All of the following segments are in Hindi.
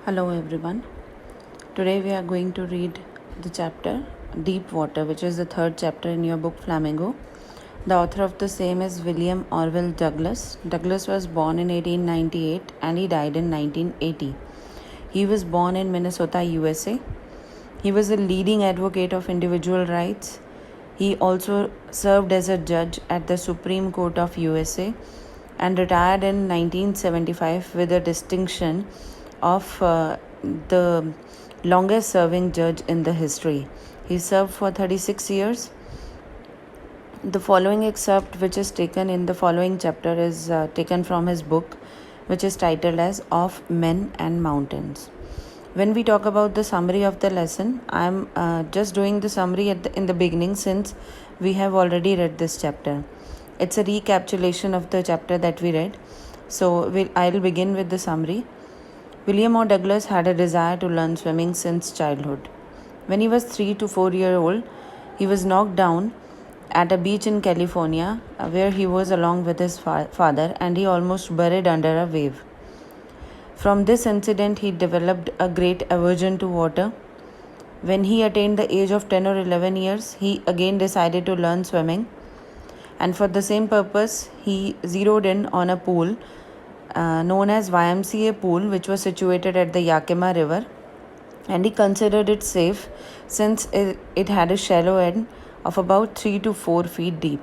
Hello everyone. Today we are going to read the chapter Deep Water, which is the third chapter in your book Flamingo. The author of the same is William Orville Douglas. Douglas was born in 1898 and he died in 1980. He was born in Minnesota, USA. He was a leading advocate of individual rights. He also served as a judge at the Supreme Court of USA and retired in 1975 with a distinction of the longest serving judge in the history. He served for 36 years. The following excerpt, which is taken in the following chapter, is taken from his book, which is titled as Of Men and Mountains. When we talk about the summary of the lesson, I am just doing the summary in the beginning since we have already read this chapter. It's a recapitulation of the chapter that we read. So I'll begin with the summary. William O. Douglas had a desire to learn swimming since childhood. When he was 3 to 4 years old, he was knocked down at a beach in California where he was along with his father and he almost buried under a wave. From this incident, he developed a great aversion to water. When he attained the age of 10 or 11 years, he again decided to learn swimming. And for the same purpose, he zeroed in on a pool known as YMCA pool, which was situated at the Yakima River. And he considered it safe since it had a shallow end of about 3 to 4 feet deep.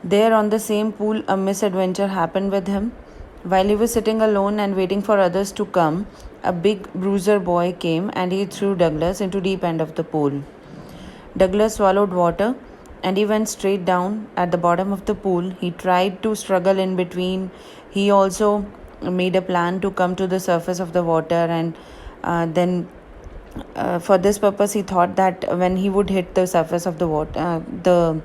There on the same pool, a misadventure happened with him. While he was sitting alone and waiting for others to come, a big bruiser boy came and he threw Douglas into deep end of the pool. Douglas swallowed water and he went straight down at the bottom of the pool. He tried to struggle in between. He also made a plan to come to the surface of the water and then for this purpose he thought that when he would hit the surface of the water, the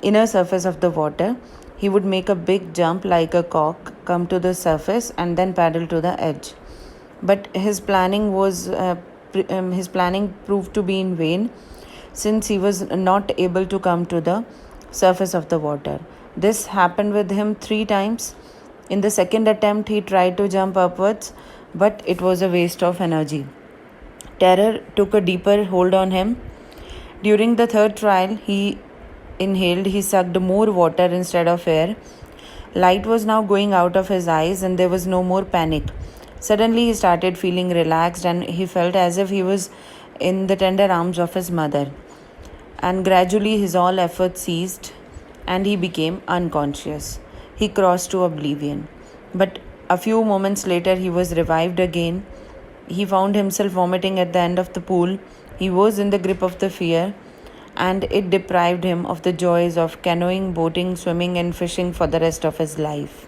inner surface of the water, he would make a big jump like a cock, come to the surface and then paddle to the edge. But his planning proved to be in vain since he was not able to come to the surface of the water. This happened with him 3 times. In the second attempt, he tried to jump upwards, but it was a waste of energy. Terror took a deeper hold on him. During the third trial, he sucked more water instead of air. Light was now going out of his eyes and there was no more panic. Suddenly, he started feeling relaxed and he felt as if he was in the tender arms of his mother. And gradually, his all efforts ceased and he became unconscious. He crossed to oblivion. But a few moments later, he was revived again. He found himself vomiting at the end of the pool. He was in the grip of the fear, and it deprived him of the joys of canoeing, boating, swimming, and fishing for the rest of his life.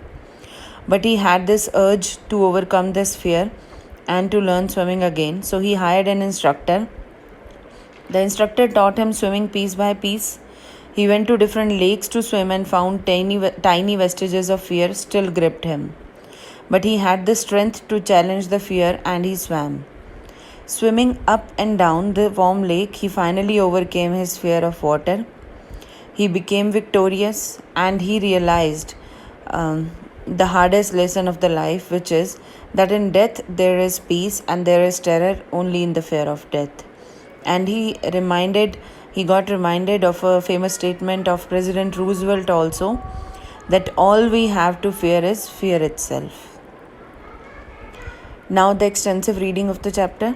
But he had this urge to overcome this fear and to learn swimming again, so he hired an instructor. The instructor taught him swimming piece by piece. He went to different lakes to swim and found tiny vestiges of fear still gripped him. But he had the strength to challenge the fear and he swam. Swimming up and down the warm lake, he finally overcame his fear of water. He became victorious and he realized the hardest lesson of the life, which is that in death there is peace and there is terror only in the fear of death. And he got reminded of a famous statement of President Roosevelt also, that all we have to fear is fear itself. Now the extensive reading of the chapter.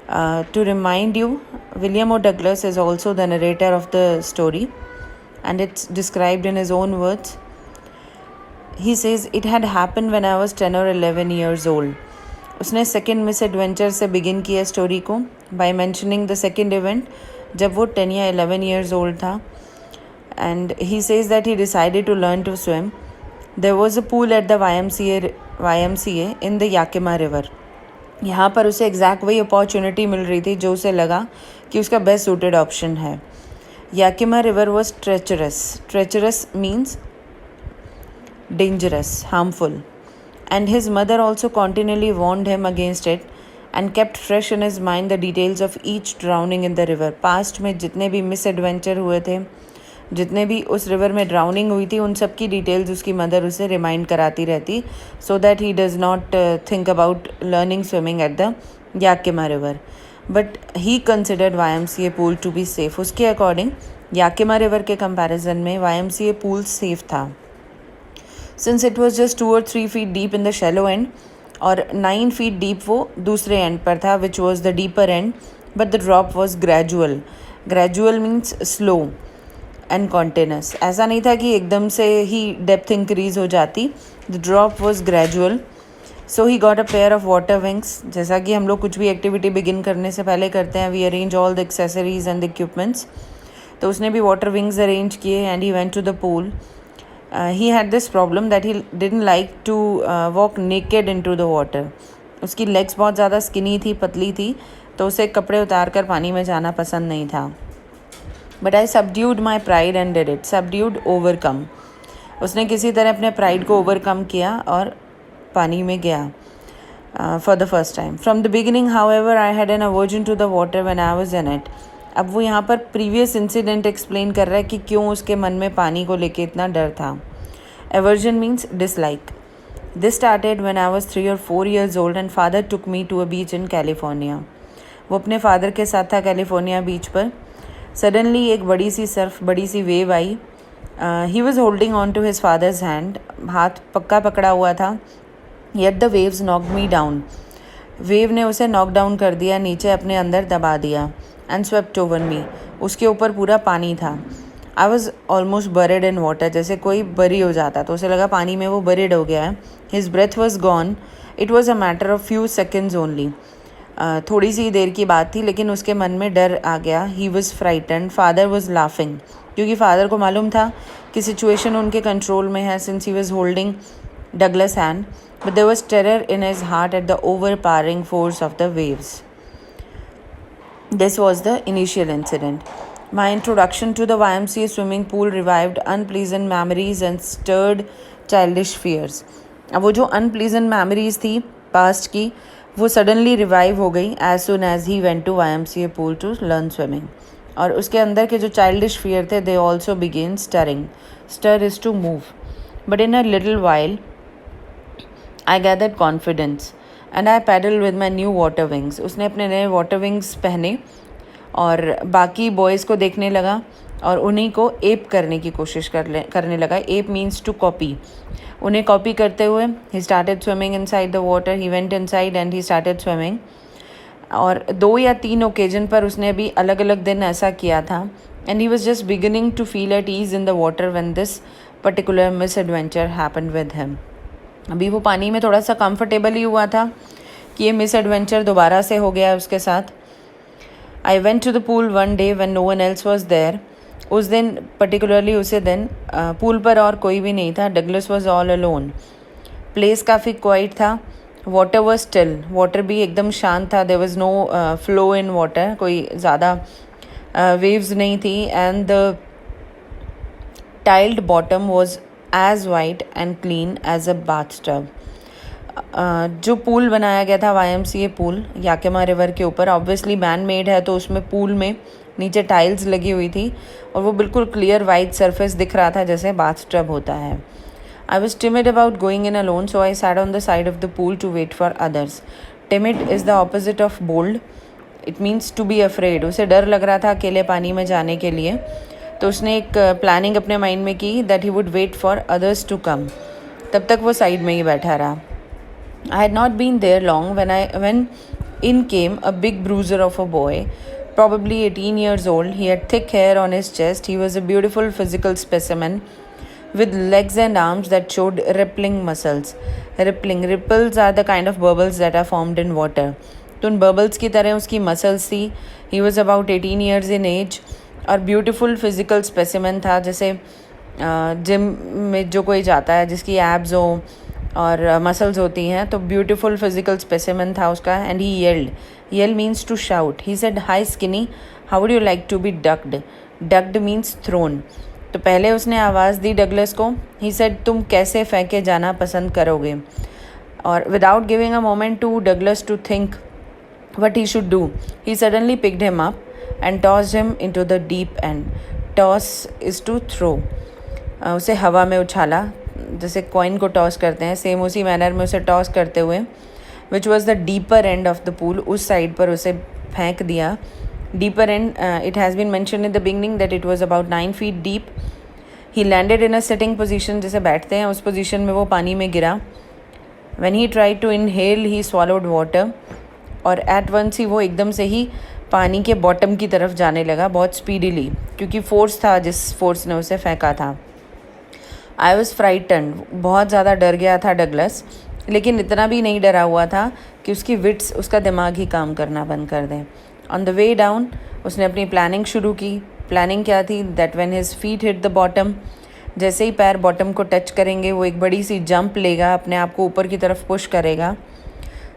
To remind you, William O. Douglas is also the narrator of the story and it's described in his own words. He says, it had happened when I was 10 or 11 years old. उसने सेकेंड मिस एडवेंचर से बिगिन किया स्टोरी को by mentioning the second event जब वो 10 या 11 years old था. And he says that he decided to learn to swim. There was a pool at the YMCA in the Yakima River. यहाँ पर उसे एग्जैक्ट वही अपॉर्चुनिटी मिल रही थी जो उसे लगा कि उसका बेस्ट सूटेड ऑप्शन है. Yakima River was treacherous. Treacherous means dangerous, harmful. And his mother also continually warned him against it and kept fresh in his mind the details of each drowning in the river. Past में जितने भी misadventure हुए थे, जितने भी उस रिवर में ड्राउनिंग हुई थी उन सब की डिटेल्स उसकी मदर उसे रिमाइंड कराती रहती, so that he does not think about learning swimming at the Yakima river. But he considered YMCA pool to be safe. उसके अकॉर्डिंग याकिमा रिवर के कंपैरिजन में YMCA पूल सेफ था, since it was just 2 or 3 feet deep in the shallow end, और 9 feet डीप वो दूसरे एंड पर था, which was the deeper end, but the drop was gradual. Gradual means slow and continuous. ऐसा नहीं था कि एकदम से ही डेप्थ इंक्रीज हो जाती. The drop was gradual. So he got a pair of water wings. जैसा कि हम लोग कुछ भी एक्टिविटी बिगिन करने से पहले करते हैं, we arrange all the accessories and the equipments. तो उसने भी वाटर विंग्स अरेंज किए and he went to the pool. He had this problem that he didn't like to walk naked into the water. उसकी legs बहुत ज़्यादा skinny थी, पतली थी, तो उसे कपड़े उतार कर पानी में जाना पसंद नहीं था. But I subdued my pride and did it. Subdued, overcome. उसने किसी तरह अपने pride को overcome किया और पानी में गया for the first time. From the beginning, however, I had an aversion to the water when I was in it. अब वो यहाँ पर प्रीवियस इंसिडेंट एक्सप्लेन कर रहा है कि क्यों उसके मन में पानी को लेके इतना डर था. Aversion means dislike. This started when I was 3 or 4 years old and father took me to a beach in California. वो अपने फादर के साथ था कैलिफोर्निया बीच पर. सडनली एक बड़ी सी वेव आई. He was holding on to his father's hand. हाथ पक्का पकड़ा हुआ था. Yet the waves knocked me down. Wave ने उसे नॉक डाउन कर दिया, नीचे अपने अंदर दबा दिया. And swept over me. उसके ऊपर पूरा पानी था. I was almost buried in water. जैसे कोई बरी हो जाता, तो उसे लगा पानी में वो बरिड हो गया है. His breath was gone. It was a matter of few seconds only. थोड़ी सी देर की बात थी, लेकिन उसके मन में डर आ गया. He was frightened. Father was laughing, क्योंकि फादर को मालूम था कि सिचुएशन उनके कंट्रोल में है, since he was holding Douglas hand. But there was terror in his heart at the overpowering force of the waves. This was the initial incident. My introduction to the YMCA swimming pool revived unpleasant memories and stirred childish fears. अब वो जो unpleasant memories थी past की, वो suddenly revive हो गई as soon as he went to YMCA pool to learn swimming. और उसके अंदर के जो childish fear थे, they also began stirring. Stir is to move. But in a little while, I gathered confidence. And I paddle with my new water wings. उसने अपने नए वाटर विंग्स पहने और बाकी बॉयज़ को देखने लगा और उन्हीं को एप करने की कोशिश करने लगा. Ape means to copy. उन्हें कॉपी करते हुए he started swimming inside the water. He went inside and he started swimming. और 2 या 3 ओकेजन पर उसने भी अलग अलग दिन ऐसा किया था. And he was just beginning to feel at ease in the water when this particular misadventure happen with him. अभी वो पानी में थोड़ा सा कंफर्टेबल ही हुआ था कि ये मिस एडवेंचर दोबारा से हो गया उसके साथ. I went to the pool one day when no one else was there. उस दिन पर्टिकुलरली उसे दिन पूल पर और कोई भी नहीं था. Douglas was all alone. Place काफ़ी क्वाइट था. Water was still. वाटर भी एकदम शांत था. There was no flow in water. कोई ज़्यादा वेव्स नहीं थी. And the tiled bottom was as white and clean as a bath tub. जो पूल बनाया गया था YMCA पूल याकिमा रिवर के ऊपर, ऑब्वियसली मैन मेड है, तो उसमें पूल में नीचे टाइल्स लगी हुई थी और वो बिल्कुल क्लियर वाइट सरफेस दिख रहा था जैसे बाथ टब होता है. I was timid about going in alone, so I sat on the side of the pool to wait for others. Timid is the opposite of bold. It means to be afraid. उसे डर लग रहा था अकेले पानी में जाने के लिए, तो उसने एक प्लानिंग अपने माइंड में की that he would wait for others to come. तब तक वो साइड में ही बैठा रहा. I had not been there long when in came a big bruiser of a boy, probably 18 years old. He had thick hair on his chest. He was a beautiful physical specimen with legs and arms that showed rippling muscles. Ripples are the kind of bubbles that are formed in water. तो उन bubbles की तरह उसकी muscles थी. He was about 18 years in age और beautiful physical specimen था. जैसे जिम में जो कोई जाता है जिसकी एब्स हो और मसल्स होती हैं, तो ब्यूटीफुल फिजिकल स्पेसिमेन था उसका. And he yelled means to shout. He said, hi skinny, how would you like to be ducked. Ducked means thrown. तो पहले उसने आवाज़ दी डगलस को. ही सेड, तुम कैसे फेंके जाना पसंद करोगे. और without giving a moment to Douglas to think what he should do, he suddenly picked him up and tossed him into the deep end. Toss is to throw, उसे हवा में उछाला, जैसे कॉइन को टॉस करते हैं सेम उसी मैनर में उसे टॉस करते हुए which was the deeper end of the pool, उस साइड पर उसे फेंक दिया. Deeper end, it has been mention in the beginning that it was about 9 feet deep. He landed in a sitting position, जैसे बैठते हैं उस पोजिशन में वो पानी में गिरा. When he tried to inhale, he swallowed water. और एट वंस ही वो एकदम से ही पानी के बॉटम की तरफ जाने लगा बहुत स्पीडीली, क्योंकि फोर्स था जिस फोर्स ने उसे फेंका था. आई वॉज फ्राइटन्ड, बहुत ज़्यादा डर गया था डगलस, लेकिन इतना भी नहीं डरा हुआ था कि उसकी विट्स, उसका दिमाग ही काम करना बंद कर दें. ऑन द वे डाउन उसने अपनी प्लानिंग शुरू की. प्लानिंग क्या थी? That when his feet hit the bottom, जैसे ही पैर बॉटम को टच करेंगे वो एक बड़ी सी जंप लेगा, अपने आप को ऊपर की तरफ पुश करेगा,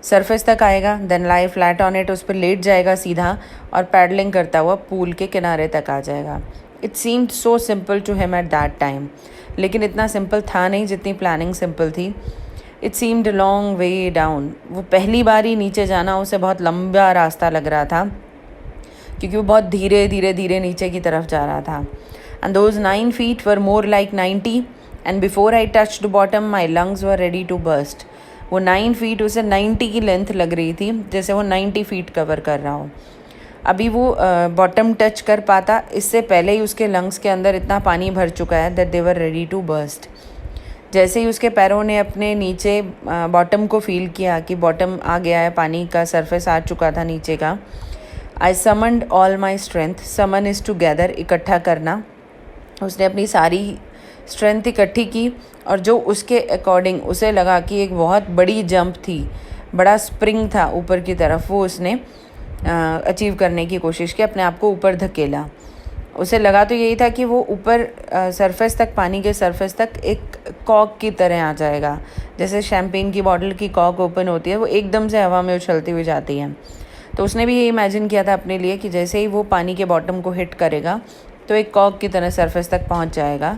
सरफेस तक आएगा, then lie flat on it, उस पर लेट जाएगा सीधा और पैडलिंग करता हुआ पूल के किनारे तक आ जाएगा. It seemed so simple to him at that time, लेकिन इतना सिंपल था नहीं जितनी प्लानिंग सिंपल थी. It seemed long way down, वो पहली बार ही नीचे जाना उसे बहुत लंबा रास्ता लग रहा था, क्योंकि वो बहुत धीरे धीरे धीरे नीचे की तरफ जा रहा था. And those 9 feet were more like 90, and before I touched bottom my lungs were ready to burst. वो 9 feet उसे 90 की लेंथ लग रही थी, जैसे वो 90 feet कवर कर रहा हो. अभी वो बॉटम टच कर पाता, इससे पहले ही उसके लंग्स के अंदर इतना पानी भर चुका है that they were ready to burst. जैसे ही उसके पैरों ने अपने नीचे बॉटम को फील किया कि बॉटम आ गया है, पानी का सरफेस आ चुका था नीचे का. I summoned all my strength, summon is to gather, इकट्ठा करना. उसने अपनी सारी स्ट्रेंथ इकट्ठी की और जो उसके अकॉर्डिंग उसे लगा कि एक बहुत बड़ी जंप थी, बड़ा स्प्रिंग था ऊपर की तरफ, वो उसने अचीव करने की कोशिश की, अपने आप को ऊपर धकेला. उसे लगा तो यही था कि वो ऊपर सरफेस तक, पानी के सरफेस तक एक कॉक की तरह आ जाएगा, जैसे शैम्पेन की बॉटल की कॉक ओपन होती है, वो एकदम से हवा में उछलती हुई जाती है. तो उसने भी ये इमेजिन किया था अपने लिए कि जैसे ही वो पानी के बॉटम को हिट करेगा तो एक कॉक की तरह सरफेस तक पहुंच जाएगा.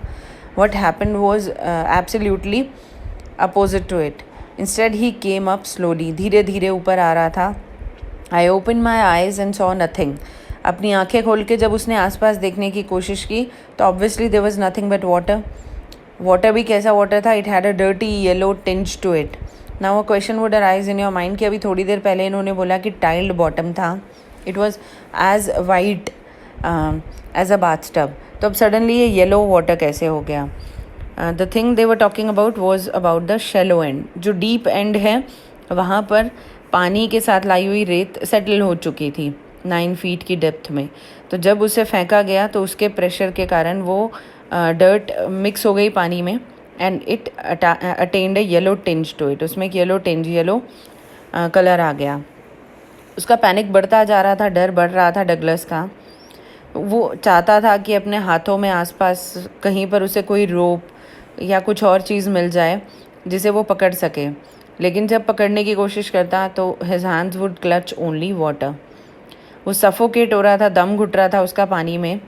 What happened was absolutely opposite to it. Instead he came up slowly, धीरे धीरे ऊपर आ रहा था. I open my eyes and saw nothing. अपनी आंखें खोल के जब उसने आसपास देखने की कोशिश की तो obviously there was nothing but water. Water भी कैसा वाटर था? It had a dirty yellow tinge to it. Now a question would arise in your mind कि अभी थोड़ी देर पहले इन्होंने बोला कि टाइल्ड बॉटम था, it was as white as a bath tub, तो अब सडनली ये येलो वाटर कैसे हो गया? The thing they were talking about was about the shallow and. जो डीप एंड है वहाँ पर पानी के साथ लाई हुई रेत सेटल हो चुकी थी 9 feet की डेप्थ में. तो जब उसे फेंका गया तो उसके प्रेशर के कारण वो डर्ट मिक्स हो गई पानी में and it attend a yellow tinge to it. उसमें एक येलो टिंज, येलो कलर आ गया. उसका पैनिक बढ़ता जा रहा था, डर बढ़ रहा था डगलस का. वो चाहता था कि अपने हाथों में आसपास कहीं पर उसे कोई रोप या कुछ और चीज़ मिल जाए जिसे वो पकड़ सके, लेकिन जब पकड़ने की कोशिश करता तो his hands would clutch only water. वो सफोकेट हो रहा था, दम घुट रहा था उसका पानी में.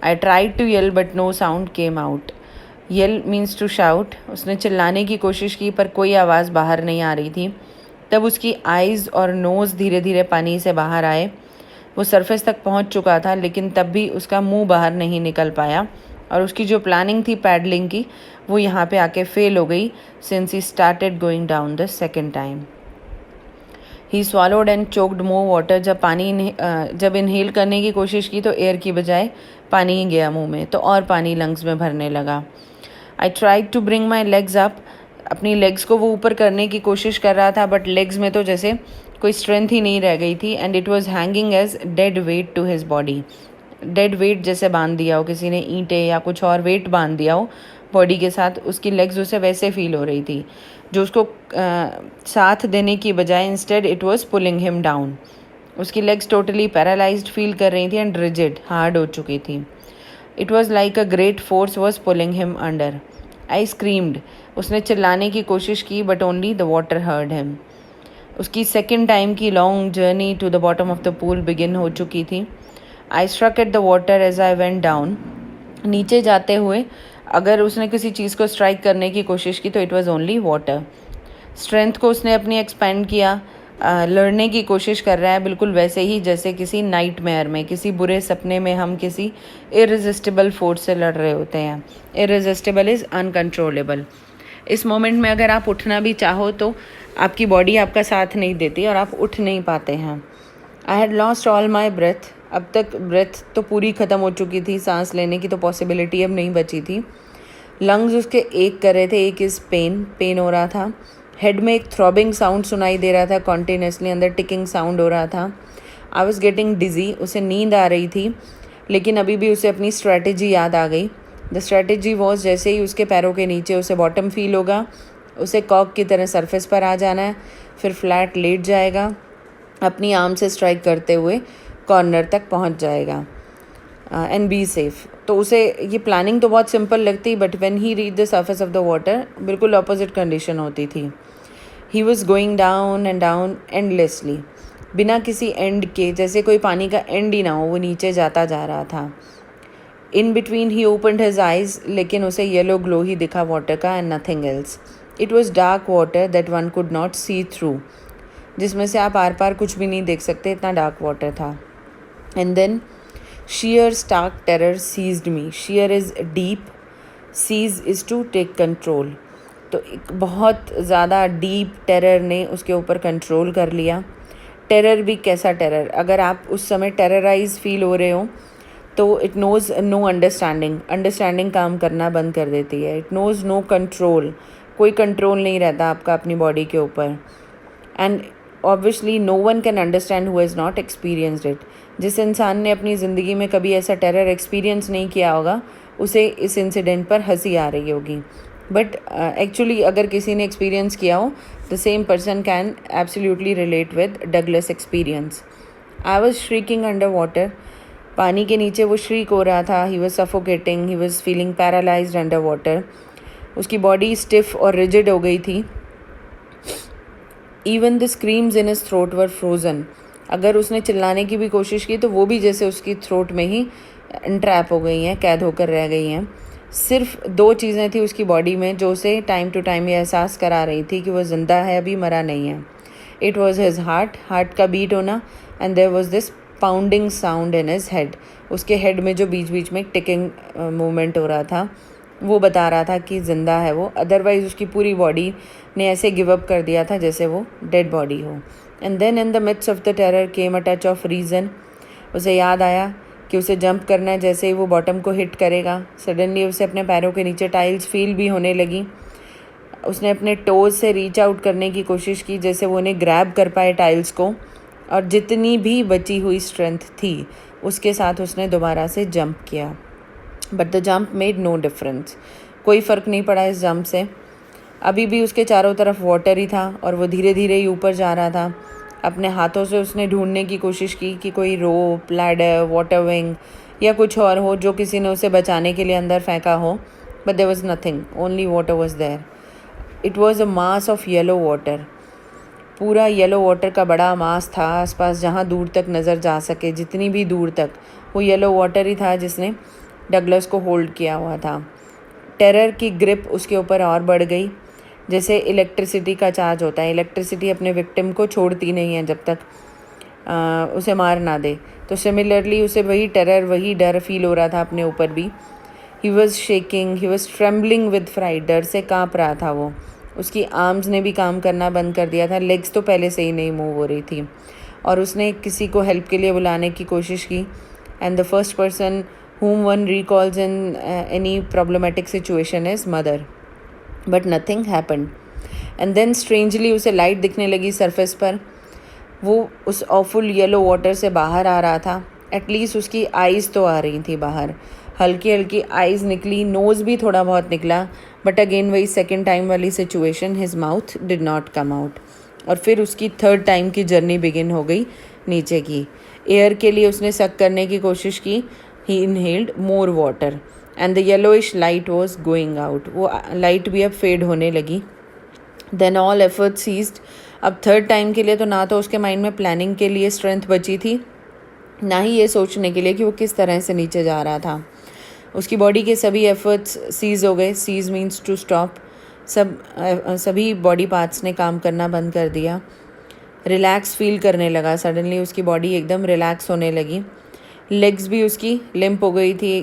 I tried to yell but no sound came out. Yell means to shout. उसने चिल्लाने की कोशिश की पर कोई आवाज़ बाहर नहीं आ रही थी. तब उसकी आइज़ और नोज़ धीरे धीरे पानी से बाहर आए. वो सरफेस तक पहुंच चुका था, लेकिन तब भी उसका मुंह बाहर नहीं निकल पाया और उसकी जो प्लानिंग थी पैडलिंग की वो यहाँ पे आके फेल हो गई, since he started going down the second time. He swallowed and choked more water. जब इनहेल करने की कोशिश की तो एयर की बजाय पानी ही गया मुंह में, तो और पानी लंग्स में भरने लगा. I tried to bring my legs up. अपनी लेग्स को वो ऊपर करने की कोशिश कर रहा था, बट लेग्स में तो जैसे कोई स्ट्रेंथ ही नहीं रह गई थी. And it was hanging as dead weight to his body. Dead weight जैसे बांध दिया हो किसी ने, ईंटें या कुछ और वेट बांध दिया हो बॉडी के साथ, उसकी लेग्स उसे वैसे फील हो रही थी, जो उसको साथ देने की बजाय instead it was pulling him down. उसकी लेग्स टोटली पैरालाइज्ड फील कर रही थी एंड रिजिड, हार्ड हो चुकी थी. It was like a great force was pulling him under. I screamed. उसने चिल्लाने की कोशिश की but only the water heard him. उसकी सेकेंड टाइम की long journey to the bottom of the pool begin हो चुकी थी. I struck at the water as I went down. नीचे जाते हुए अगर उसने किसी चीज़ को स्ट्राइक करने की कोशिश की तो it was only water. Strength को उसने अपनी एक्सपेंड किया, लड़ने की कोशिश कर रहा है, बिल्कुल वैसे ही जैसे किसी नाइटमेयर में, किसी बुरे सपने में हम किसी इररेजिस्टिबल फोर्स से लड़ रहे होते हैं. इररेजिस्टिबल इज़ अनकंट्रोलेबल. इस मोमेंट में अगर आप उठना भी चाहो तो आपकी बॉडी आपका साथ नहीं देती और आप उठ नहीं पाते हैं. I had lost all my breath. अब तक ब्रेथ तो पूरी ख़त्म हो चुकी थी, सांस लेने की तो पॉसिबिलिटी अब नहीं बची थी. लंग्स उसके एक कर रहे थे, एक इज़ पेन हो रहा था. हेड में एक थ्रॉबिंग साउंड सुनाई दे रहा था कॉन्टीन्यूसली, अंदर टिकिंग साउंड हो रहा था. आई वॉज गेटिंग डिजी. उसे नींद आ रही थी, लेकिन अभी भी उसे अपनी स्ट्रैटेजी याद आ गई. द स्ट्रैटेजी वॉज, जैसे ही उसके पैरों के नीचे उसे बॉटम फील होगा, उसे कॉक की तरह सरफेस पर आ जाना है, फिर फ्लैट लेट जाएगा, अपनी आर्म से स्ट्राइक करते हुए कॉर्नर तक पहुंच जाएगा एंड बी सेफ. तो उसे ये प्लानिंग तो बहुत सिंपल लगती, but when he reach the surface of the water बिल्कुल अपोजिट कंडीशन होती थी. He was going down and down endlessly, बिना किसी एंड के, जैसे कोई पानी का एंड ही ना हो, वो नीचे जाता जा रहा था. In between he opened his eyes, लेकिन उसे येलो ग्लो ही दिखा वाटर का and nothing else. It was dark water that one could not see through, जिसमें से आप आर पार कुछ भी नहीं देख सकते, इतना डार्क वाटर था. And then sheer stark terror seized me. Sheer is deep, seize is to take control. तो एक बहुत ज़्यादा डीप टेरर ने उसके ऊपर कंट्रोल कर लिया. टेरर भी कैसा टेरर, अगर आप उस समय टेरराइज फील हो रहे हो तो इट नोज़ नो अंडरस्टैंडिंग काम करना बंद कर देती है. इट नोज़ नो कंट्रोल, कोई कंट्रोल नहीं रहता आपका अपनी बॉडी के ऊपर. And obviously no one can understand who has not experienced it. जिस इंसान ने अपनी ज़िंदगी में कभी ऐसा टेरर एक्सपीरियंस नहीं किया होगा, उसे इस इंसिडेंट पर हंसी आ रही होगी. बट एक्चुअली अगर किसी ने एक्सपीरियंस किया हो, the same person can absolutely relate with Douglas experience. I was shrieking under water. पानी के नीचे वो श्रीक हो रहा था. He was suffocating, he was feeling paralysed under water. उसकी बॉडी स्टिफ और रिजिड हो गई थी. Even the screams in his throat were frozen. अगर उसने चिल्लाने की भी कोशिश की तो वो भी जैसे उसकी थ्रोट में ही इंट्रैप हो गई हैं, कैद होकर रह गई हैं. सिर्फ 2 चीज़ें थी उसकी बॉडी में जो उसे टाइम टू टाइम ये एहसास करा रही थी कि वो ज़िंदा है, अभी मरा नहीं है. इट वॉज हिज हार्ट का बीट होना, and there was this pounding sound in his head. उसके हेड में जो बीच बीच में टिकिंग मूवमेंट हो रहा था, वो बता रहा था कि ज़िंदा है वो. अदरवाइज़ उसकी पूरी बॉडी ने ऐसे गिव अप कर दिया था जैसे वो डेड बॉडी हो. And then in the midst of the terror came a touch of reason. उसे याद आया कि उसे जंप करना है. जैसे ही वो बॉटम को हिट करेगा, सडनली उसे अपने पैरों के नीचे टाइल्स फील भी होने लगी. उसने अपने टोज़ से रीच आउट करने की कोशिश की, जैसे वो उन्हें ग्रैब कर पाए टाइल्स को, और जितनी भी बची हुई स्ट्रेंथ थी उसके साथ उसने दोबारा से जंप किया. But the jump made no difference. कोई फ़र्क नहीं पड़ा इस जंप से. अभी भी उसके चारों तरफ वाटर ही था और वो धीरे धीरे ही ऊपर जा रहा था. अपने हाथों से उसने ढूंढने की कोशिश की कि कोई रोप, लैडर, वाटर विंग या कुछ और हो जो किसी ने उसे बचाने के लिए अंदर फेंका हो. But there was nothing, only water was there. It was a mass of yellow water. पूरा येलो वाटर का बड़ा मास था आसपास, जहाँ दूर तक नज़र जा सके, जितनी भी दूर तक, वो येलो वाटर ही था जिसने डगलस को होल्ड किया हुआ था. टेरर की ग्रिप उसके ऊपर और बढ़ गई, जैसे इलेक्ट्रिसिटी का चार्ज होता है. इलेक्ट्रिसिटी अपने विक्टिम को छोड़ती नहीं है जब तक उसे मार ना दे. तो सिमिलरली उसे वही टेरर, वही डर फील हो रहा था अपने ऊपर भी. He was shaking, he was trembling with fright. डर से काँप रहा था वो. उसकी आर्म्स ने भी काम करना बंद कर दिया था. लेग्स तो पहले से ही नहीं मूव हो रही थी. और उसने किसी को हेल्प के लिए बुलाने की कोशिश की. And the first person whom one recalls in any problematic situation is mother. But nothing happened. And then strangely उसे लाइट दिखने लगी सरफेस पर. वो उस ऑफुल येलो वाटर से बाहर आ रहा था. एटलीस्ट उसकी आइज़ तो आ रही थी बाहर, हल्की हल्की आइज़ निकली, नोज़ भी थोड़ा बहुत निकला. बट अगेन वही सेकेंड टाइम वाली situation, his mouth did not come out. और फिर उसकी थर्ड टाइम की जर्नी बिगिन हो गई नीचे की. एयर के लिए उसने सक करने की कोशिश की. He inhaled more water and the yellowish light was going out. वो लाइट भी अब फेड होने लगी. Then all efforts ceased. अब थर्ड टाइम के लिए तो ना तो उसके माइंड में प्लानिंग के लिए स्ट्रेंथ बची थी, ना ही ये सोचने के लिए कि वो किस तरह से नीचे जा रहा था. उसकी बॉडी के सभी एफर्ट्स सीज हो गए. Cease means to stop. सभी बॉडी पार्ट्स ने काम करना बंद कर दिया. रिलैक्स फील करने लगा। सडनली उसकी बॉडी एकदम रिलैक्स होने लगी। लेग्स भी उसकी लिम्प हो गई थी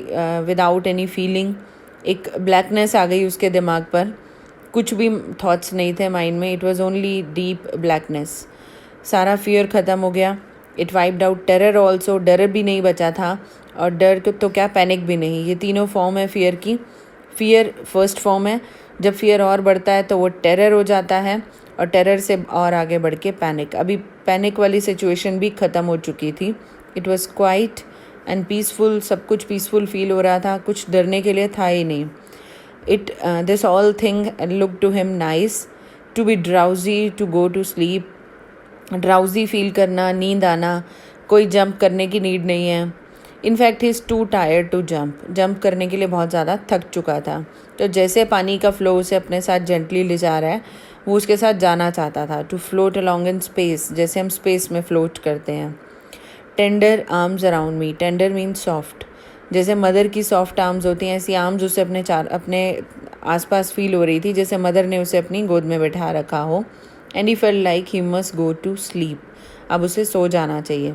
विदाउट एनी फीलिंग। एक ब्लैकनेस आ गई उसके दिमाग पर, कुछ भी थॉट्स नहीं थे माइंड में, it was only deep blackness. सारा फियर ख़त्म हो गया। It wiped out terror also, डर भी नहीं बचा था, और डर तो क्या पैनिक भी नहीं। ये तीनों फॉर्म है फियर की। फियर फर्स्ट फॉर्म है, जब फियर और बढ़ता है तो वो टेरर हो जाता है, और टेरर से और आगे बढ़ के पैनिक। अभी पैनिक वाली सिचुएशन भी ख़त्म हो चुकी थी। It was quiet and peaceful, सब कुछ पीसफुल फील हो रहा था, कुछ डरने के लिए था ही नहीं। This all thing look to him nice, to be drowsy, to go to sleep. Drowsy feel करना, नींद आना, कोई जंप करने की नीड नहीं है। In fact he is too tired to jump करने के लिए बहुत ज़्यादा थक चुका था। तो जैसे पानी का फ्लो उसे अपने साथ जेंटली ले जा रहा है, वो उसके साथ जाना चाहता था। To float along in space, जैसे हम स्पेस में फ्लोट करते हैं। Tender arms around me, tender means soft, जैसे मदर की सॉफ्ट आर्म्स होती हैं, ऐसी आर्म्स उसे अपने आसपास फील हो रही थी, जैसे मदर ने उसे अपनी गोद में बैठा रखा हो। And he felt like he must go to sleep, अब उसे सो जाना चाहिए।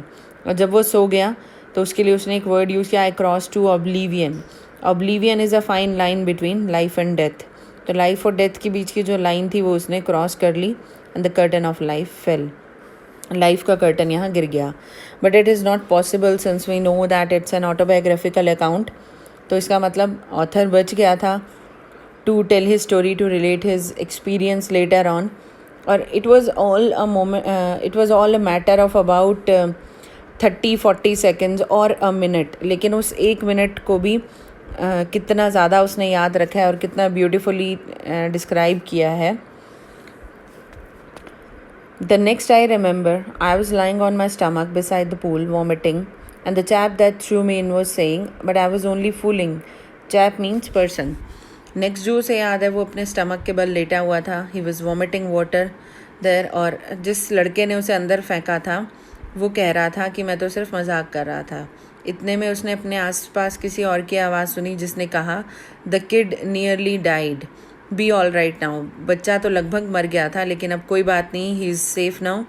और जब वो सो गया तो उसके लिए उसने एक वर्ड यूज़ किया, I cross to oblivion. Oblivion is a fine line between life and death. तो लाइफ और डेथ के बीच की जो लाइन थी वो उसने क्रॉस कर ली, and the curtain of life fell. Life का कर्टन यहाँ गिर गया। But it is not possible since we know that it's an autobiographical account. तो इसका मतलब ऑथर बच गया था to tell his story, to relate his experience later on. और it was all a moment, it was all a matter of about 30-40 seconds और अ मिनट। लेकिन उस एक मिनट को भी कितना ज़्यादा उसने याद रखा है और कितना ब्यूटिफुली डिस्क्राइब किया है। The next I remember, I was lying on my stomach beside the pool, vomiting, and the chap that threw me in was saying, but I was only fooling. Chap means person. Next जो उसे याद है, वो अपने स्टमक के बल लेटा हुआ था. He was vomiting water there, और जिस लड़के ने उसे अंदर फेंका था वो कह रहा था कि मैं तो सिर्फ मजाक कर रहा था. इतने में उसने अपने आसपास किसी और की आवाज़ सुनी जिसने कहा, the kid nearly died, be all right now. बच्चा तो लगभग मर गया था, लेकिन अब कोई बात नहीं, he is safe now,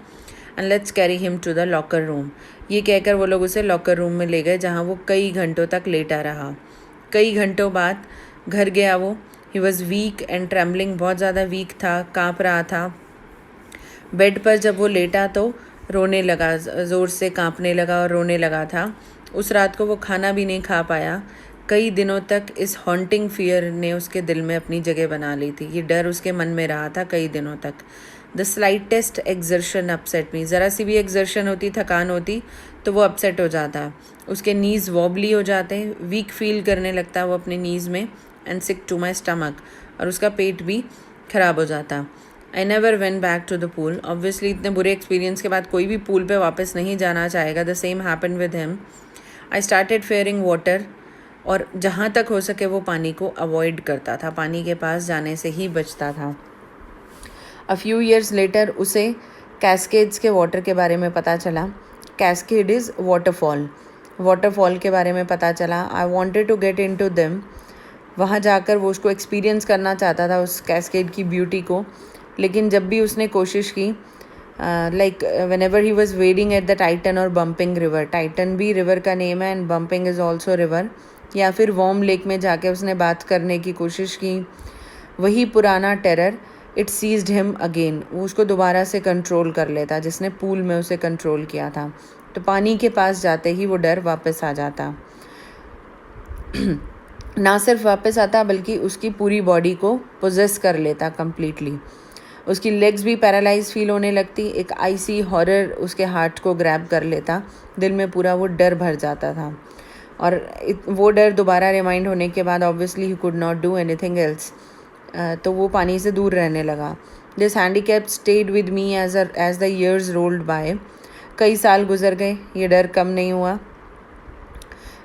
and let's carry him to the locker room. ये कहकर वो लोग उसे लॉकर रूम में ले गए, जहाँ वो कई घंटों तक लेटा रहा. कई घंटों बाद घर गया वो. He was weak and trembling, बहुत ज़्यादा वीक था, काँप रहा था. बेड पर जब वो लेटा तो रोने लगा, ज़ोर से काँपने लगा और रोने लगा था. उस रात को वो खाना भी नहीं खा पाया. कई दिनों तक इस हॉन्टिंग फियर ने उसके दिल में अपनी जगह बना ली थी. ये डर उसके मन में रहा था कई दिनों तक. द स्लाइटेस्ट एक्सर्शन अपसेट मी, ज़रा सी भी एक्सर्शन होती, थकान होती तो वो अपसेट हो जाता. उसके नीज़ वॉबली हो जाते, वीक फील करने लगता वो अपने नीज़ में. And sick to my stomach, और उसका पेट भी ख़राब हो जाता. I never went back to the pool. Obviously इतने बुरे एक्सपीरियंस के बाद कोई भी पूल पे वापस नहीं जाना चाहेगा. The same happen with him. I started fearing water, और जहाँ तक हो सके वो पानी को अवॉइड करता था, पानी के पास जाने से ही बचता था. अ फ्यू ईयर्स लेटर उसे कैस्केड्स के वाटर के बारे में पता चला. कैस्केड इज़ वाटरफॉल, वाटरफॉल के बारे में पता चला. I wanted to get in to them. वहाँ जाकर वो उसको एक्सपीरियंस करना चाहता था, उस कैस्केड की ब्यूटी को. लेकिन जब भी उसने कोशिश की, like when ever he was wedding at the Titan और बम्पिंग रिवर, टाइटन भी रिवर का नेम है and bumping is also river, या फिर वॉर्म लेक में जाके उसने बात करने की कोशिश की, वही पुराना terror, it seized him again. वो उसको दोबारा से कंट्रोल कर लेता जिसने पूल में उसे कंट्रोल किया था. तो पानी के पास जाते ही वो डर वापस आ जाता. ना सिर्फ वापस आता बल्कि उसकी पूरी बॉडी को पोजेस कर लेता कम्प्लीटली. उसकी लेग्स भी पैरालाइज फील होने लगती. एक आईसी हॉरर उसके हार्ट को ग्रैब कर लेता. दिल में पूरा वो डर भर जाता था, और वो डर दोबारा रिमाइंड होने के बाद obviously he could not do anything else. तो वो पानी से दूर रहने लगा. This handicap stayed with me as the years rolled by. कई साल गुजर गए, ये डर कम नहीं हुआ.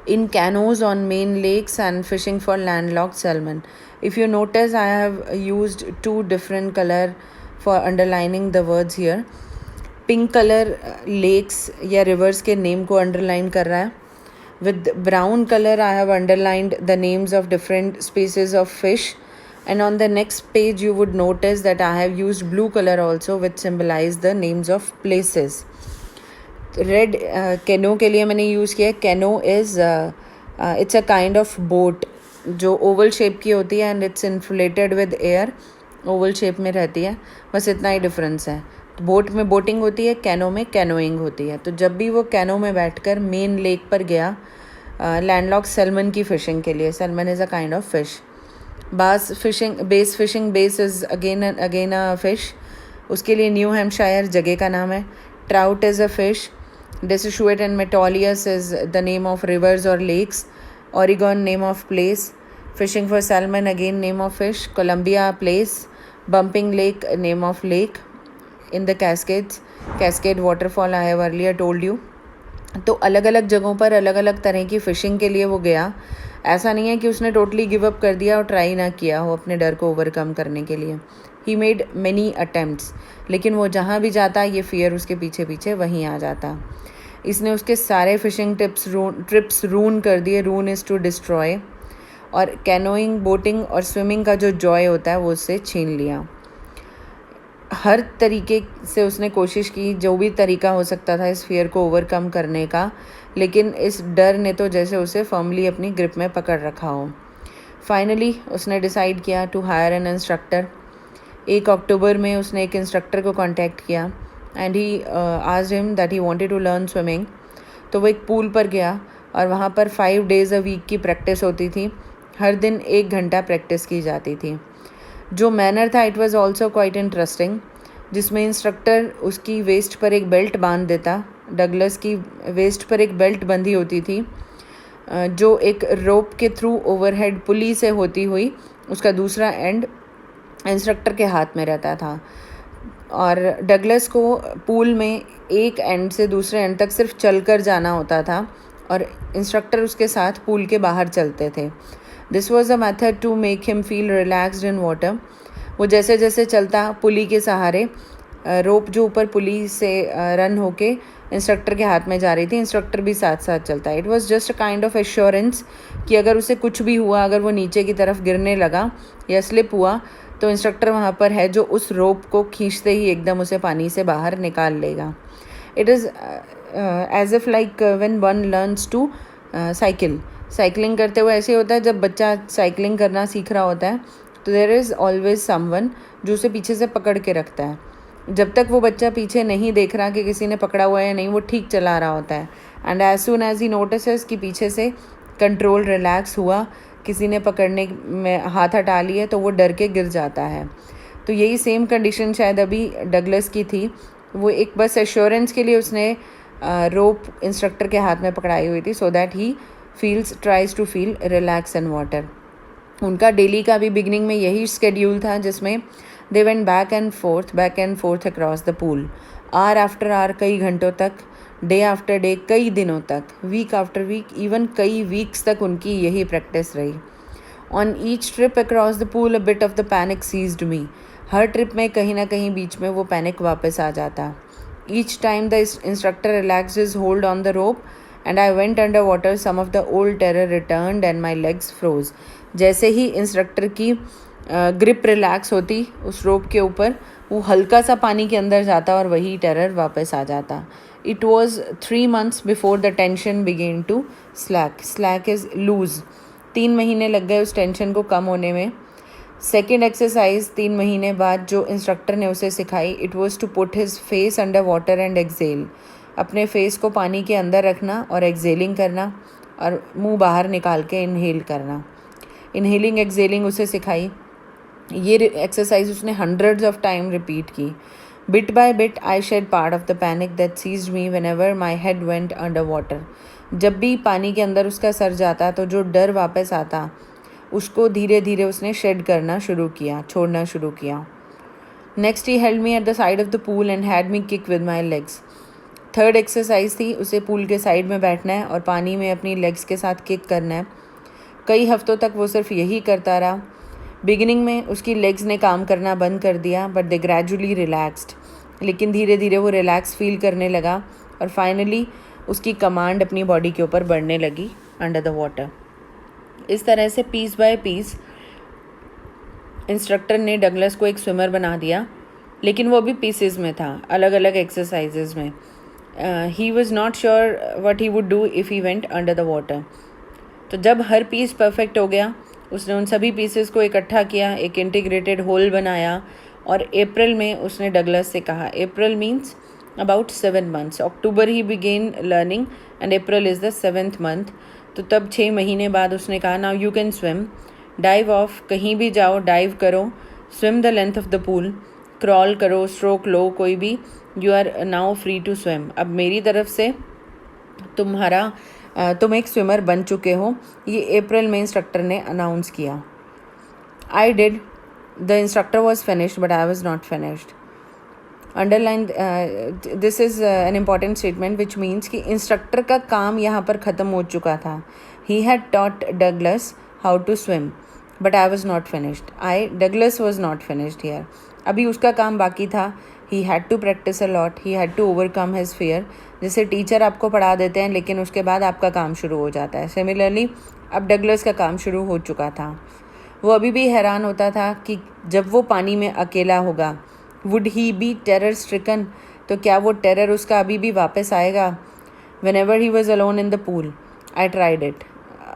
In canoes on Maine lakes and fishing for landlocked salmon. If you notice, I have used 2 different color for underlining the words here. Pink colour lakes या रिवर्स के नेम को अंडरलाइन कर रहा है. With brown color, I have underlined the names of different species of fish. And on the next page you would notice that I have used blue color also, which symbolize the names of places. Red canoe के लिए मैंने यूज़ किया. Canoe is it's a kind of boat जो ओवल शेप की होती है and it's inflated with air. Oval shape में रहती है, बस इतना ही डिफरेंस है. बोट में बोटिंग होती है, कैनो में कैनोइंग होती है. तो जब भी वो कैनो में बैठकर मेन लेक पर गया लैंडलॉक सैल्मन की फ़िशिंग के लिए. Salmon is a kind of fish. Bass fishing bass is again a fish. उसके लिए न्यू हैम्पशायर जगह का नाम है. Trout is a fish. Destituate and Metolius is the name of rivers or lakes. Oregon, name of place. Fishing for salmon, again name of fish. Columbia, place. Bumping Lake, name of lake in the Cascades. Cascade waterfall, I have earlier told you. तो अलग अलग जगहों पर अलग अलग तरह की फ़िशिंग के लिए वो गया. ऐसा नहीं है कि उसने टोटली गिव अप कर दिया और ट्राई ना किया हो अपने डर को ओवरकम करने के लिए. He made many attempts. लेकिन वो जहाँ भी जाता ये फियर उसके पीछे पीछे वहीं आ जाता. इसने उसके सारे फिशिंग ट्रिप्स रून कर दिए. रून इज़ टू डिस्ट्रॉय. और कैनोइंग, बोटिंग और स्विमिंग का जो जॉय होता है वो उससे छीन लिया. हर तरीके से उसने कोशिश की, जो भी तरीका हो सकता था इस फियर को ओवरकम करने का, लेकिन इस डर ने तो जैसे उसे फर्मली अपनी ग्रिप में पकड़ रखा हो. फाइनली उसने डिसाइड किया टू हायर एन इंस्ट्रक्टर. 1 अक्टूबर में उसने एक इंस्ट्रक्टर को कांटेक्ट किया and he asked him that he wanted to learn swimming. तो वो एक पूल पर गया और वहाँ पर 5 days अ वीक की प्रैक्टिस होती थी. हर दिन 1 घंटा प्रैक्टिस की जाती थी. जो मैनर था it was also quite interesting, जिसमें इंस्ट्रक्टर उसकी वेस्ट पर एक बेल्ट बांध देता. डगलस की वेस्ट पर एक बेल्ट बंधी होती थी जो एक रोप के थ्रू ओवरहेड पुली से होती हुई उसका दूसरा एंड इंस्ट्रक्टर के हाथ में रहता था. और डगलस को पूल में एक एंड से दूसरे एंड तक सिर्फ चलकर जाना होता था और इंस्ट्रक्टर उसके साथ पूल के बाहर चलते थे. This was a method to make him feel relaxed in water. वो जैसे जैसे चलता पुली के सहारे, रोप जो ऊपर पुली से रन होके इंस्ट्रक्टर के हाथ में जा रही थी, इंस्ट्रक्टर भी साथ साथ चलता. It was just a kind of assurance कि अगर उसे कुछ भी हुआ, अगर वो नीचे की तरफ गिरने लगा या स्लिप हुआ, तो इंस्ट्रक्टर वहाँ पर है जो उस रोप को खींचते ही एकदम उसे पानी से बाहर निकाल लेगा. It is as if like when one learns to cycling करते हुए ऐसे होता है जब बच्चा साइकिलिंग करना सीख रहा होता है तो देयर इज़ ऑलवेज समवन जो उसे पीछे से पकड़ के रखता है. जब तक वो बच्चा पीछे नहीं देख रहा कि किसी ने पकड़ा हुआ है या नहीं, वो ठीक चला रहा होता है. And as soon as he notices कि पीछे से कंट्रोल रिलैक्स हुआ, किसी ने पकड़ने में हाथ हटा लिए, तो वो डर के गिर जाता है. तो यही सेम कंडीशन शायद अभी डगलस की थी. वो एक बस एश्योरेंस के लिए उसने रोप इंस्ट्रक्टर के हाथ में पकड़ाई हुई थी so that he tries to feel relax in water. उनका डेली का भी बिगनिंग में यही शेड्यूल था जिसमें they went back and forth across the pool, hour after hour, कई घंटों तक, डे आफ्टर डे, कई दिनों तक, वीक आफ्टर वीक, इवन कई वीक्स तक उनकी यही प्रैक्टिस रही. On each trip across the pool a bit of the panic seized me. हर ट्रिप में कहीं ना कहीं बीच में वो पैनिक वापस आ जाता. Each time the instructor relax his hold on the rope and I went under water, some of the old terror returned and my legs froze. जैसे ही इंस्ट्रक्टर की ग्रिप रिलैक्स होती उस रोप के ऊपर, वो हल्का सा पानी के अंदर जाता और वही टेरर वापस आ जाता. It was 3 months before the tension began to slack is loose. 3 महीने लग गए उस टेंशन को कम होने में. सेकेंड एक्सरसाइज 3 महीने बाद जो इंस्ट्रक्टर ने उसे सिखाई, it was to put his face under water and exhale. अपने फेस को पानी के अंदर रखना और एक्सेलिंग करना और मुंह बाहर निकाल के इनहेल करना. इनहेलिंग एक्सेलिंग उसे सिखाई. ये एक्सरसाइज उसने हंड्रेड्स ऑफ टाइम रिपीट की. Bit by bit I shed part of the panic that seized me whenever my head went under water. जब भी पानी के अंदर उसका सर जाता तो जो डर वापस आता उसको धीरे धीरे उसने शेड करना शुरू किया, छोड़ना शुरू किया. Next he held me at the side of the pool and had me kick with my legs. Third exercise थी, उसे पूल के साइड में बैठना है और पानी में अपनी लेग्स के साथ किक करना है. कई हफ्तों तक वो सिर्फ यही करता रहा. बिगिनिंग में उसकी लेग्स ने काम करना बंद कर दिया बट दे ग्रेजुअली रिलैक्स्ड. लेकिन धीरे धीरे वो रिलैक्स फील करने लगा और फाइनली उसकी कमांड अपनी बॉडी के ऊपर बढ़ने लगी अंडर द वाटर. इस तरह से पीस बाय पीस इंस्ट्रक्टर ने डगलस को एक स्विमर बना दिया, लेकिन वो अभी पीसेस में था, अलग अलग एक्सरसाइजेज में. He was not sure what he would do if he went under the water. तो जब हर पीस परफेक्ट हो गया, उसने उन सभी पीसेस को इकट्ठा किया, एक इंटीग्रेटेड होल बनाया, और अप्रैल में उसने डगलस से कहा, April means about 7 months. October he began learning and April is the 7th month. तो तब 6 महीने बाद उसने कहा, now you can swim, dive off, कहीं भी जाओ डाइव करो, swim the length of the pool, crawl करो, स्ट्रोक लो, कोई भी, you are now free to swim. अब मेरी तरफ से तुम एक स्विमर बन चुके हो. ये अप्रैल में इंस्ट्रक्टर ने अनाउंस किया. I did. The instructor was finished but I was not finished. Underline this is an important statement which means कि इंस्ट्रक्टर का काम यहाँ पर ख़त्म हो चुका था. He had taught Douglas how to swim but I was not finished. Douglas was not finished here. अभी उसका काम बाकी था. He had to practice a lot, he had to overcome his fear. जैसे टीचर आपको पढ़ा देते हैं लेकिन उसके बाद आपका काम शुरू हो जाता है, सिमिलरली अब डगलस का काम शुरू हो चुका था. वो अभी भी हैरान होता था कि जब वो पानी में अकेला होगा, would he be terror stricken, तो क्या वो टेरर उसका अभी भी वापस आएगा. Whenever he was alone in the pool I tried it.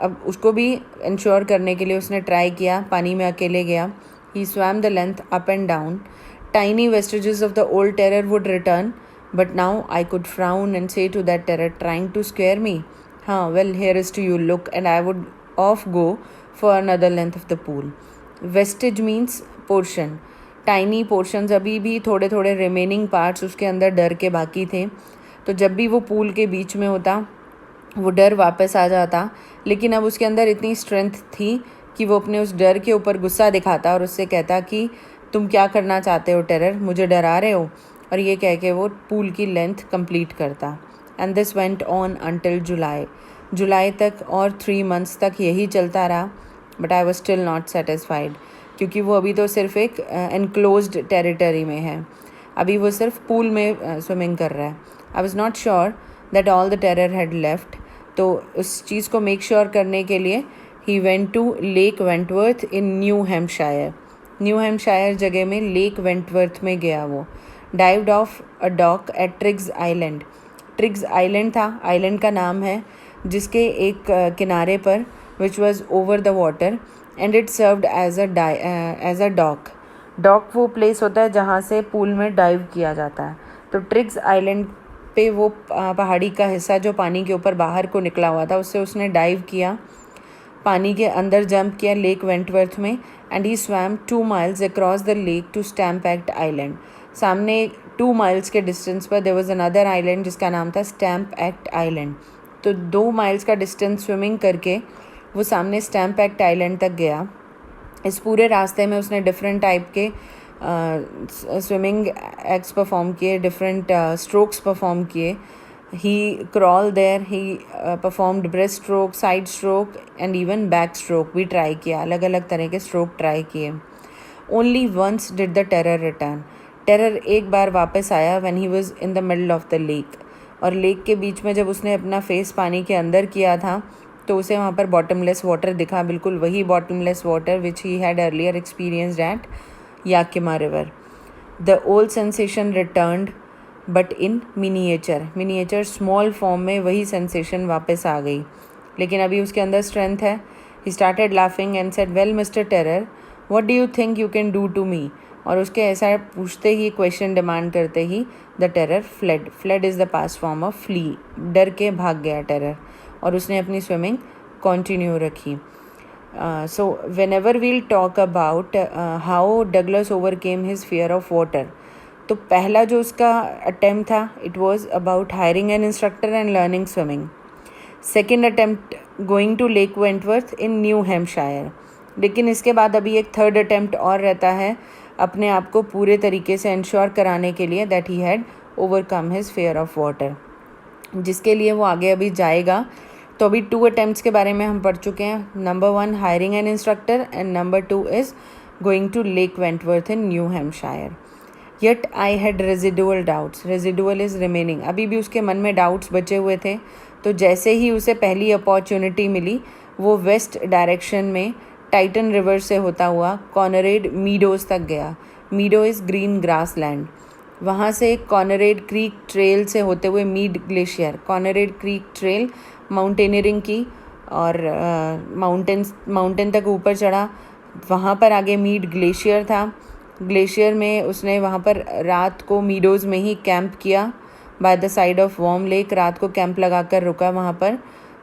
अब उसको भी इंश्योर करने के लिए उसने ट्राई किया, पानी में अकेले गया. He swam the length up and down. Tiny vestiges of the old terror would return, but now I could frown and say to that terror trying to scare me, well, here is to you, look, and I would off go for another length of the pool. Vestige means portion. Tiny portions, अभी भी थोड़े थोड़े remaining parts उसके अंदर डर के बाकी थे. तो जब भी वो पूल के बीच में होता, वो डर वापस आ जाता, लेकिन अब उसके अंदर इतनी स्ट्रेंथ थी कि वो अपने उस डर के ऊपर गुस्सा दिखाता और उससे कहता कि तुम क्या करना चाहते हो टेरर, मुझे डरा रहे हो. और ये कह के वो पूल की लेंथ कंप्लीट करता. And this went on until July तक, और 3 months तक यही चलता रहा. But I was still not satisfied, क्योंकि वो अभी तो सिर्फ एक एनक्लोज्ड टेरिटरी में है, अभी वो सिर्फ पूल में स्विमिंग कर रहा है. I was not sure that all the terror had left. तो उस चीज़ को मेक श्योर करने के लिए he went to lake Wentworth in New Hampshire जगह में लेक वेंटवर्थ में गया वो. Dived off a dock at Triggs island. Triggs island था, आइलैंड का नाम है, जिसके एक किनारे पर which was over the water and it served as a dock वो प्लेस होता है जहाँ से पूल में डाइव किया जाता है. तो ट्रिग्स आइलैंड पे वो पहाड़ी का हिस्सा जो पानी के ऊपर बाहर को निकला हुआ था, उससे उसने डाइव किया, पानी के अंदर जंप किया लेक वेंटवर्थ में. And he swam 2 miles across the lake to Stamp island. सामने 2 miles के डिस्टेंस पर देयर वाज अनदर आइलैंड जिसका नाम था स्टैम्प आइलैंड. तो 2 miles का डिस्टेंस स्विमिंग करके वो सामने स्टैम्प आइलैंड तक गया. इस पूरे रास्ते में उसने डिफरेंट टाइप के स्विमिंग एक्ट्स परफॉर्म किए, डिफरेंट स्ट्रोक्स परफॉर्म किए. He crawled there, he performed breaststroke, side stroke and even backstroke भी ट्राई किया, अलग अलग तरह के स्ट्रोक ट्राई किए. Only once did the terror return. Terror एक बार वापस आया when he was in the middle of the lake. और लेक के बीच में जब उसने अपना फेस पानी के अंदर किया था तो उसे वहाँ पर बॉटमलेस वाटर दिखा, बिल्कुल वही bottomless water which he had earlier experienced at Yakima river. The old sensation returned but in miniature small form में वही सेंसेशन वापस आ गई, लेकिन अभी उसके अंदर स्ट्रेंथ है. He started laughing and said, well mister Terror, what do you think you can do to me. और उसके ऐसा पूछते ही, क्वेश्चन डिमांड करते ही, the terror fled is the past form of flee. डर के भाग गया टेरर और उसने अपनी स्विमिंग कंटिन्यू रखी. So whenever we'll talk about how Douglas overcame his fear of water. तो पहला जो उसका अटैम्प्ट था, it was about hiring an instructor and learning swimming. Second attempt going to lake Wentworth in New Hampshire. लेकिन इसके बाद अभी एक थर्ड अटैम्प्ट और रहता है अपने आप को पूरे तरीके से इंश्योर कराने के लिए that he had overcome his fear of water, जिसके लिए वो आगे अभी जाएगा. तो अभी 2 अटैम्प्ट्स के बारे में हम पढ़ चुके हैं. Number 1 hiring an instructor and number 2 is going to lake Wentworth in New Hampshire. Yet I had residual doubts. Residual is remaining. अभी भी उसके मन में डाउट्स बचे हुए थे. तो जैसे ही उसे पहली अपॉर्चुनिटी मिली वो वेस्ट डायरेक्शन में टाइटन रिवर से होता हुआ कॉनरेड मीडोज तक गया। Meadow is green grass land. वहाँ से कॉनरेड क्रीक ट्रेल से होते हुए Meade glacier, Conrad creek trail mountaineering की और माउंटेन तक ऊपर चढ़ा। वहाँ पर आगे मीड ग्लेशियर था। ग्लेशियर में उसने वहाँ पर रात को मीडोज़ में ही कैंप किया by the side of warm lake. रात को कैंप लगा कर रुका वहाँ पर,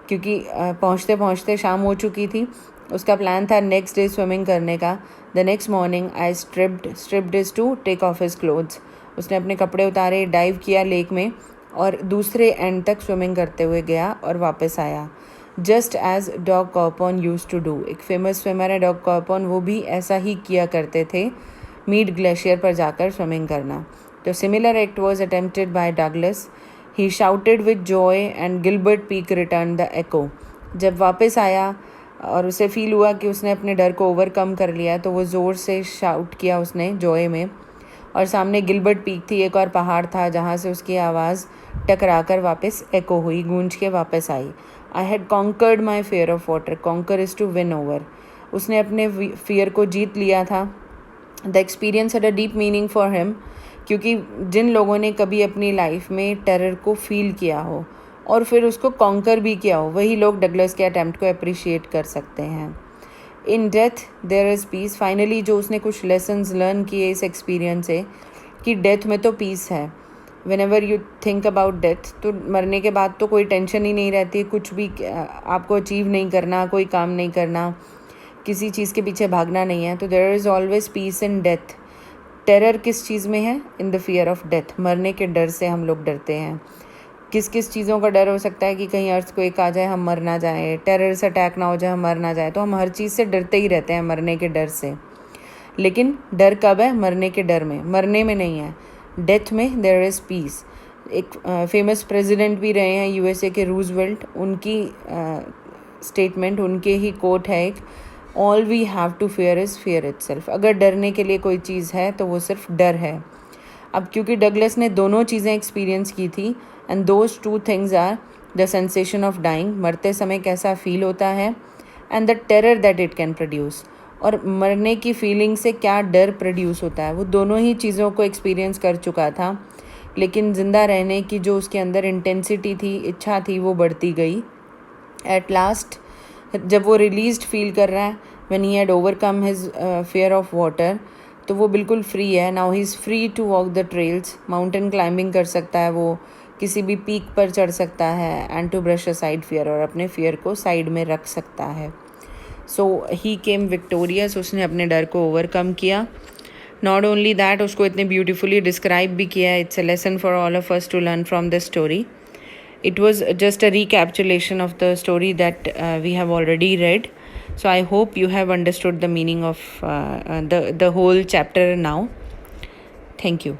क्योंकि पहुँचते पहुँचते शाम हो चुकी थी। उसका प्लान था नेक्स्ट डे स्विमिंग करने का। The next morning I stripped is to take off his clothes. उसने अपने कपड़े उतारे, डाइव किया लेक में और दूसरे एंड तक स्विमिंग करते हुए गया और वापस आया। Just as Dog Corpan use to do. एक फेमस स्विमर है डॉग कॉर्पन, वो भी ऐसा ही किया करते थे, मीड ग्लेशियर पर जाकर स्विमिंग करना। तो similar act was attempted by Douglas. He shouted with joy and Gilbert Peak return the echo. जब वापस आया और उसे फील हुआ कि उसने अपने डर को ओवरकम कर लिया, तो वो ज़ोर से शाउट किया उसने जॉय में, और सामने गिलबर्ट पीक थी, एक और पहाड़ था जहाँ से उसकी आवाज़ टकरा कर वापस एको हुई, गूंज के वापस आई। I had conquered my fear of water. Conquer is to win over. उसने अपने फियर को जीत लिया था। The experience had a deep meaning for him, क्योंकि जिन लोगों ने कभी अपनी लाइफ में टेरर को फील किया हो और फिर उसको कॉन्कर भी किया हो, वही लोग डगलस के अटैम्प्ट को अप्रिशिएट कर सकते हैं। In death there is peace. Finally जो उसने कुछ लेसन्स लर्न किए इस एक्सपीरियंस से, कि डेथ में तो पीस है। When ever you think about death, तो मरने के बाद तो कोई टेंशन ही नहीं रहती, कुछ भी आपको अचीव नहीं करना, कोई काम नहीं करना, किसी चीज़ के पीछे भागना नहीं है। तो there is always peace in death. Terror किस चीज़ में है? In the fear of death. मरने के डर से हम लोग डरते हैं। किस किस चीज़ों का डर हो सकता है कि कहीं अर्थक्वेक आ जाए, हम मर ना जाए, टेररिस्ट अटैक ना हो जाए, हम मर ना जाए। तो हम हर चीज़ से डरते ही रहते हैं, मरने के डर से। लेकिन डर कब है? मरने के डर में, मरने में नहीं है। डेथ में देयर इज़ पीस। एक फेमस प्रेसिडेंट भी रहे हैं यूएसए के, रूजवेल्ट, उनकी स्टेटमेंट, उनके ही कोट है एक, all we have to fear is fear itself. अगर डरने के लिए कोई चीज़ है तो वो सिर्फ डर है। अब क्योंकि डगलस ने दोनों चीज़ें एक्सपीरियंस की थी, and those two things are the sensation of dying, मरते समय कैसा फील होता है, and the terror that it can produce, और मरने की फीलिंग से क्या डर प्रोड्यूस होता है। वो दोनों ही चीज़ों को एक्सपीरियंस कर चुका था, लेकिन ज़िंदा रहने की जो उसके अंदर इंटेंसिटी थी, इच्छा थी, वो बढ़ती गई। एट लास्ट जब वो रिलीज्ड फील कर रहा है, when he had overcome his fear of water, तो वो बिल्कुल फ्री है। Now he is free to walk the trails. Mountain climbing कर सकता है, वो किसी भी पीक पर चढ़ सकता है, and to brush aside fear, और अपने फियर को साइड में रख सकता है। सो ही केम विक्टोरियस। उसने अपने डर को ओवरकम किया। नॉट ओनली दैट, उसको इतने ब्यूटिफुली डिस्क्राइब भी किया है। It's a lesson for all of us to learn from this story. It was just a recapitulation of the story that we have already read. So I hope you have understood the meaning of the whole chapter now. Thank you.